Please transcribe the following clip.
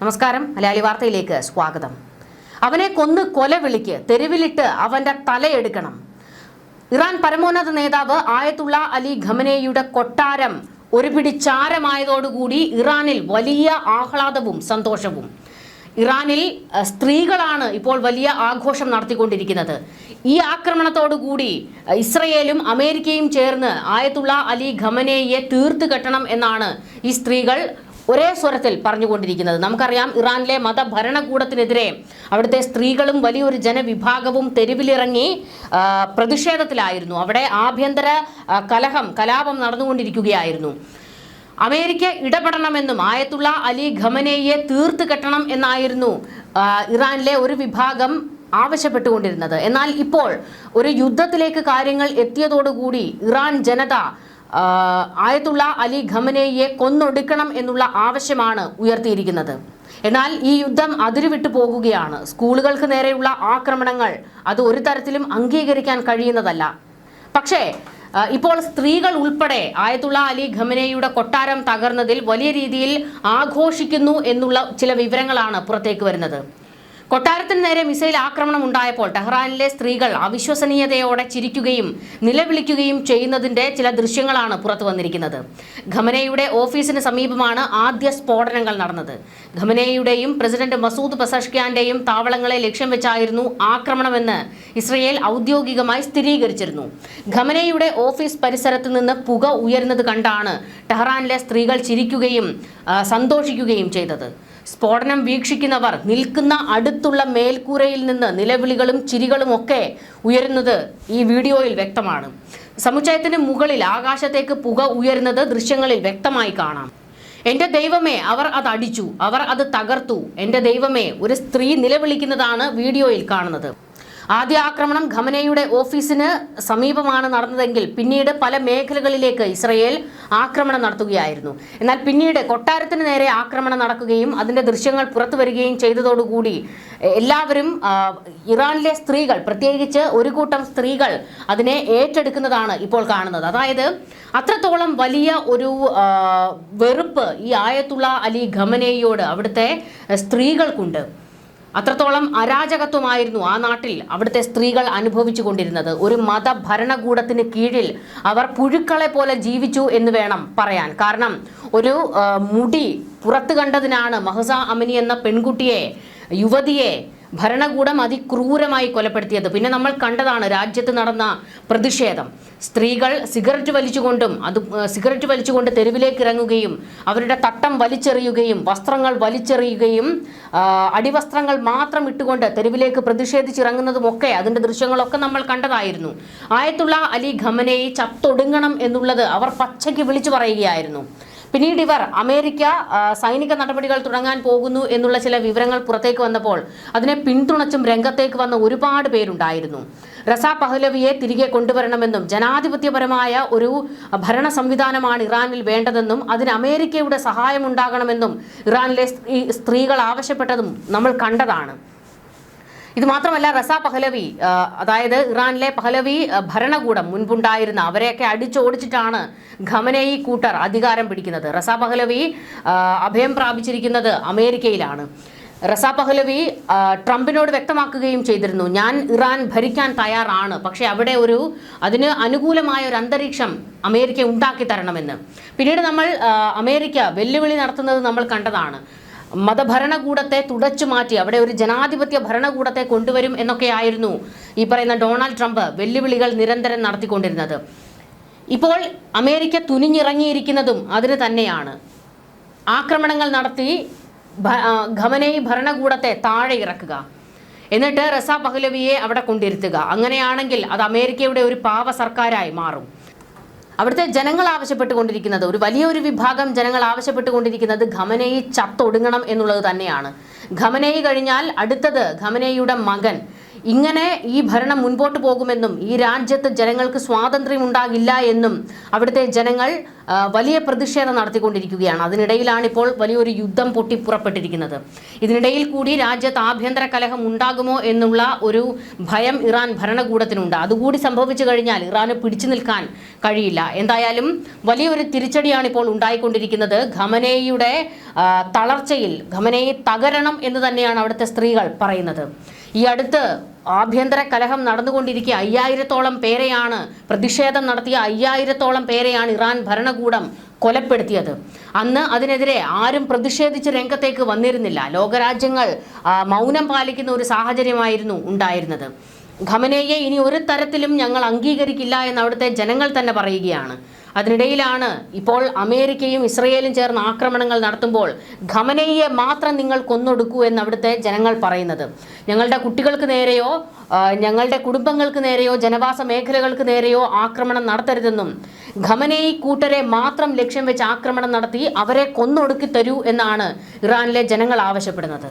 നമസ്കാരം. മലയാളി വാർത്തയിലേക്ക് സ്വാഗതം. അവനെ കൊന്ന് കൊല വിളിക്ക്, തെരുവിലിട്ട് അവന്റെ തലയെടുക്കണം. ഇറാൻ പരമോന്നത നേതാവ് ആയത്തുള്ള അലി ഖമനേയിയുടെ കൊട്ടാരം ഒരു പിടി ചാരമായതോടുകൂടി ഇറാനിൽ വലിയ ആഹ്ലാദവും സന്തോഷവും. ഇറാനിൽ സ്ത്രീകളാണ് ഇപ്പോൾ വലിയ ആഘോഷം നടത്തിക്കൊണ്ടിരിക്കുന്നത്. ഈ ആക്രമണത്തോടുകൂടി ഇസ്രയേലും അമേരിക്കയും ചേർന്ന് ആയത്തുള്ള അലി ഖമനേയിയെ തീർത്തു കെട്ടണം എന്നാണ് ഈ സ്ത്രീകൾ ഒരേ സ്വരത്തിൽ പറഞ്ഞുകൊണ്ടിരിക്കുന്നത്. നമുക്കറിയാം, ഇറാനിലെ മതഭരണകൂടത്തിനെതിരെ അവിടുത്തെ സ്ത്രീകളും വലിയൊരു ജനവിഭാഗവും തെരുവിലിറങ്ങി പ്രതിഷേധത്തിലായിരുന്നു. അവിടെ ആഭ്യന്തര കലാപം നടന്നുകൊണ്ടിരിക്കുകയായിരുന്നു. അമേരിക്ക ഇടപെടണമെന്നും ആയത്തുള്ള അലി ഖമനേയിയെ തീർത്തു കെട്ടണം എന്നായിരുന്നു ഇറാനിലെ ഒരു വിഭാഗം ആവശ്യപ്പെട്ടുകൊണ്ടിരുന്നത്. എന്നാൽ ഇപ്പോൾ ഒരു യുദ്ധത്തിലേക്ക് കാര്യങ്ങൾ എത്തിയതോടുകൂടി ഇറാൻ ജനത ആയത്തുള്ള അലി ഖമനേയിയെ കൊന്നൊടുക്കണം എന്നുള്ള ആവശ്യമാണ് ഉയർത്തിയിരിക്കുന്നത്. എന്നാൽ ഈ യുദ്ധം അതിരുവിട്ടു പോകുകയാണ്. സ്കൂളുകൾക്ക് നേരെയുള്ള ആക്രമണങ്ങൾ അത് ഒരു തരത്തിലും അംഗീകരിക്കാൻ കഴിയുന്നതല്ല. പക്ഷേ ഇപ്പോൾ സ്ത്രീകൾ ഉൾപ്പെടെ ആയത്തുള്ള അലി ഖമനേയിയുടെ കൊട്ടാരം തകർന്നതിൽ വലിയ രീതിയിൽ ആഘോഷിക്കുന്നു എന്നുള്ള ചില വിവരങ്ങളാണ് പുറത്തേക്ക് വരുന്നത്. കൊട്ടാരത്തിന് നേരെ മിസൈൽ ആക്രമണം ഉണ്ടായപ്പോൾ ടെഹ്റാനിലെ സ്ത്രീകൾ അവിശ്വസനീയതയോടെ ചിരിക്കുകയും നിലവിളിക്കുകയും ചെയ്യുന്നതിന്റെ ചില ദൃശ്യങ്ങളാണ് പുറത്തു വന്നിരിക്കുന്നത്. ഖമനേയിയുടെ ഓഫീസിന് സമീപമാണ് ആദ്യ സ്ഫോടനങ്ങൾ നടന്നത്. ഖമനേയിയുടെയും പ്രസിഡന്റ് മസൂദ് പെസഷ്ക്യാന്റെയും താവളങ്ങളെ ലക്ഷ്യം വെച്ചായിരുന്നു ആക്രമണമെന്ന് ഇസ്രയേൽ ഔദ്യോഗികമായി സ്ഥിരീകരിച്ചിരുന്നു. ഖമനേയിയുടെ ഓഫീസ് പരിസരത്ത് നിന്ന് പുക ഉയരുന്നത് കണ്ടാണ് ടെഹ്റാനിലെ സ്ത്രീകൾ ചിരിക്കുകയും സന്തോഷിക്കുകയും ചെയ്തത്. സ്ഫോടനം വീക്ഷിക്കുന്നവർ നിൽക്കുന്ന അടുത്തുള്ള മേൽക്കൂരയിൽ നിന്ന് നിലവിളികളും ചിരികളും ഒക്കെ ഉയരുന്നത് ഈ വീഡിയോയിൽ വ്യക്തമാണ്. സമുച്ചയത്തിന് മുകളിൽ ആകാശത്തേക്ക് പുക ഉയരുന്നത് ദൃശ്യങ്ങളിൽ വ്യക്തമായി കാണാം. എന്റെ ദൈവമേ, അവർ അത് അടിച്ചു, അവർ അത് തകർത്തു, എന്റെ ദൈവമേ, ഒരു സ്ത്രീ നിലവിളിക്കുന്നതാണ് വീഡിയോയിൽ കാണുന്നത്. ആദ്യ ആക്രമണം ഖമനേയിയുടെ ഓഫീസിന് സമീപമാണ് നടന്നതെങ്കിൽ പിന്നീട് പല മേഖലകളിലേക്ക് ഇസ്രയേൽ ആക്രമണം നടത്തുകയായിരുന്നു. എന്നാൽ പിന്നീട് കൊട്ടാരത്തിന് നേരെ ആക്രമണം നടക്കുകയും അതിന്റെ ദൃശ്യങ്ങൾ പുറത്തു വരികയും ചെയ്തതോടുകൂടി എല്ലാവരും ഇറാനിലെ സ്ത്രീകൾ, പ്രത്യേകിച്ച് ഒരു കൂട്ടം സ്ത്രീകൾ അതിനെ ഏറ്റെടുക്കുന്നതാണ് ഇപ്പോൾ കാണുന്നത്. അതായത് അത്രത്തോളം വലിയ ഒരു വെറുപ്പ് ഈ ആയത്തുള്ള അലി ഖമനേയിയോട് അവിടുത്തെ സ്ത്രീകൾക്കുണ്ട്. അത്രത്തോളം അരാജകത്വമായിരുന്നു ആ നാട്ടിൽ അവിടുത്തെ സ്ത്രീകൾ അനുഭവിച്ചു കൊണ്ടിരുന്നത്. ഒരു മതഭരണകൂടത്തിന് കീഴിൽ അവർ പുഴുക്കളെ പോലെ ജീവിച്ചു എന്ന് വേണം പറയാൻ. കാരണം ഒരു മുടി പുറത്തു കണ്ടതിനാണ് മഹ്സ അമിനി എന്ന പെൺകുട്ടിയെ, യുവതിയെ ഭരണകൂടം അതിക്രൂരമായി കൊലപ്പെടുത്തിയത്. പിന്നെ നമ്മൾ കണ്ടതാണ് രാജ്യത്ത് നടന്ന പ്രതിഷേധം. സ്ത്രീകൾ സിഗരറ്റ് വലിച്ചുകൊണ്ട് തെരുവിലേക്ക് ഇറങ്ങുകയും അവരുടെ തട്ടം വലിച്ചെറിയുകയും വസ്ത്രങ്ങൾ വലിച്ചെറിയുകയും അടിവസ്ത്രങ്ങൾ മാത്രം ഇട്ടുകൊണ്ട് തെരുവിലേക്ക് പ്രതിഷേധിച്ചിറങ്ങുന്നതുമൊക്കെ അതിൻ്റെ ദൃശ്യങ്ങളൊക്കെ നമ്മൾ കണ്ടതായിരുന്നു. ആയത്തുള്ള അലി ഖമനേയി ചത്തൊടുങ്ങണം എന്നുള്ളത് അവർ പച്ചയ്ക്ക് വിളിച്ചു പറയുകയായിരുന്നു. പിന്നീട് ഇവർ അമേരിക്ക സൈനിക നടപടികൾ തുടങ്ങാൻ പോകുന്നു എന്നുള്ള ചില വിവരങ്ങൾ പുറത്തേക്ക് വന്നപ്പോൾ അതിനെ പിന്തുണച്ചും രംഗത്തേക്ക് വന്ന ഒരുപാട് പേരുണ്ടായിരുന്നു. റസാ പഹ്ലവിയെ തിരികെ കൊണ്ടുവരണമെന്നും ജനാധിപത്യപരമായ ഒരു ഭരണ സംവിധാനമാണ് ഇറാനിൽ വേണ്ടതെന്നും അതിന് അമേരിക്കയുടെ സഹായമുണ്ടാകണമെന്നും ഇറാനിലെ സ്ത്രീകൾ ആവശ്യപ്പെട്ടതും നമ്മൾ കണ്ടതാണ്. ഇത് മാത്രമല്ല, റസാ പഹ്ലവി, അതായത് ഇറാനിലെ പഹ്ലവി ഭരണകൂടം മുൻപുണ്ടായിരുന്ന അവരെയൊക്കെ അടിച്ചോടിച്ചിട്ടാണ് ഖമനേയി കൂട്ടർ അധികാരം പിടിക്കുന്നത്. റസാ പഹ്ലവി അഭയം പ്രാപിച്ചിരിക്കുന്നത് അമേരിക്കയിലാണ്. റസാ പഹ്ലവി ട്രംപിനോട് വ്യക്തമാക്കുകയും ചെയ്തിരുന്നു, ഞാൻ ഇറാൻ ഭരിക്കാൻ തയ്യാറാണ്, പക്ഷേ അവിടെ അതിന് അനുകൂലമായ ഒരു അന്തരീക്ഷം അമേരിക്ക ഉണ്ടാക്കി തരണമെന്ന്. പിന്നീട് നമ്മൾ അമേരിക്ക വെല്ലുവിളി നടത്തുന്നത് നമ്മൾ കണ്ടതാണ്. മതഭരണകൂടത്തെ തുടച്ചു മാറ്റി അവിടെ ഒരു ജനാധിപത്യ ഭരണകൂടത്തെ കൊണ്ടുവരും എന്നൊക്കെയായിരുന്നു ഈ പറയുന്ന ഡൊണാൾഡ് ട്രംപ് വെല്ലുവിളികൾ നിരന്തരം നടത്തിക്കൊണ്ടിരുന്നത്. ഇപ്പോൾ അമേരിക്ക തുനിഞ്ഞിറങ്ങിയിരിക്കുന്നതും അതിന് തന്നെയാണ്. ആക്രമണങ്ങൾ നടത്തി ഖമനേയി ഭരണകൂടത്തെ താഴെ ഇറക്കുക, എന്നിട്ട് റസാ പഹ്ലവിയെ അവിടെ കൊണ്ടിരുത്തുക. അങ്ങനെയാണെങ്കിൽ അത് അമേരിക്കയുടെ ഒരു പാവ സർക്കാരായി മാറും. അവിടുത്തെ ജനങ്ങൾ ആവശ്യപ്പെട്ടുകൊണ്ടിരിക്കുന്നത്, ഒരു വലിയൊരു വിഭാഗം ജനങ്ങൾ ആവശ്യപ്പെട്ടുകൊണ്ടിരിക്കുന്നത് ഖമനേയി ചത്തൊടുങ്ങണം എന്നുള്ളത് തന്നെയാണ്. ഖമനേയി കഴിഞ്ഞാൽ അടുത്തത് ഖമനേയിയുടെ മകൻ. ഇങ്ങനെ ഈ ഭരണം മുൻപോട്ട് പോകുമെന്നും ഈ രാജ്യത്ത് ജനങ്ങൾക്ക് സ്വാതന്ത്ര്യം ഉണ്ടാകില്ല എന്നും അവിടുത്തെ ജനങ്ങൾ വലിയ പ്രതിഷേധം നടത്തിക്കൊണ്ടിരിക്കുകയാണ്. അതിനിടയിലാണ് ഇപ്പോൾ വലിയൊരു യുദ്ധം പൊട്ടിപ്പുറപ്പെട്ടിരിക്കുന്നത്. ഇതിനിടയിൽ കൂടി രാജ്യത്ത് ആഭ്യന്തര കലഹം ഉണ്ടാകുമോ എന്നുള്ള ഒരു ഭയം ഇറാൻ ഭരണകൂടത്തിനുണ്ട്. അതുകൂടി സംഭവിച്ചു കഴിഞ്ഞാൽ ഇറാന് പിടിച്ചു നിൽക്കാൻ കഴിയില്ല. എന്തായാലും വലിയൊരു തിരിച്ചടിയാണ് ഇപ്പോൾ ഉണ്ടായിക്കൊണ്ടിരിക്കുന്നത്. ഖമനേയിയുടെ തളർച്ചയിൽ ഖമനേയി തകരണം എന്ന് തന്നെയാണ് അവിടുത്തെ സ്ത്രീകൾ പറയുന്നത്. ഈ അടുത്ത് ആഭ്യന്തര കലഹം നടന്നുകൊണ്ടിരിക്കുക 5000-ഓളം പേരെയാണ്, പ്രതിഷേധം നടത്തിയ 5000-ഓളം പേരെയാണ് ഇറാൻ ഭരണകൂടം കൊലപ്പെടുത്തിയത്. അന്ന് അതിനെതിരെ ആരും പ്രതിഷേധിച്ച് രംഗത്തേക്ക് വന്നിരുന്നില്ല. ലോകരാജ്യങ്ങൾ മൗനം പാലിക്കുന്ന ഒരു സാഹചര്യമായിരുന്നു ഉണ്ടായിരുന്നത്. ഖമനേയെ ഇനി ഒരു തരത്തിലും ഞങ്ങൾ അംഗീകരിക്കില്ല എന്ന് അവിടുത്തെ ജനങ്ങൾ തന്നെ പറയുകയാണ്. അതിനിടയിലാണ് ഇപ്പോൾ അമേരിക്കയും ഇസ്രയേലും ചേർന്ന് ആക്രമണങ്ങൾ നടത്തുമ്പോൾ ഖമനേയെ മാത്രം നിങ്ങൾ കൊന്നൊടുക്കൂ എന്ന് അവിടുത്തെ ജനങ്ങൾ പറയുന്നത്. ഞങ്ങളുടെ കുട്ടികൾക്ക് നേരെയോ ഞങ്ങളുടെ കുടുംബങ്ങൾക്ക് നേരെയോ ജനവാസ മേഖലകൾക്ക് നേരെയോ ആക്രമണം നടത്തരുതെന്നും ഖമനേയി കൂട്ടരെ മാത്രം ലക്ഷ്യം വെച്ച് ആക്രമണം നടത്തി അവരെ കൊന്നൊടുക്കി തരൂ എന്നാണ് ഇറാനിലെ ജനങ്ങൾ ആവശ്യപ്പെടുന്നത്.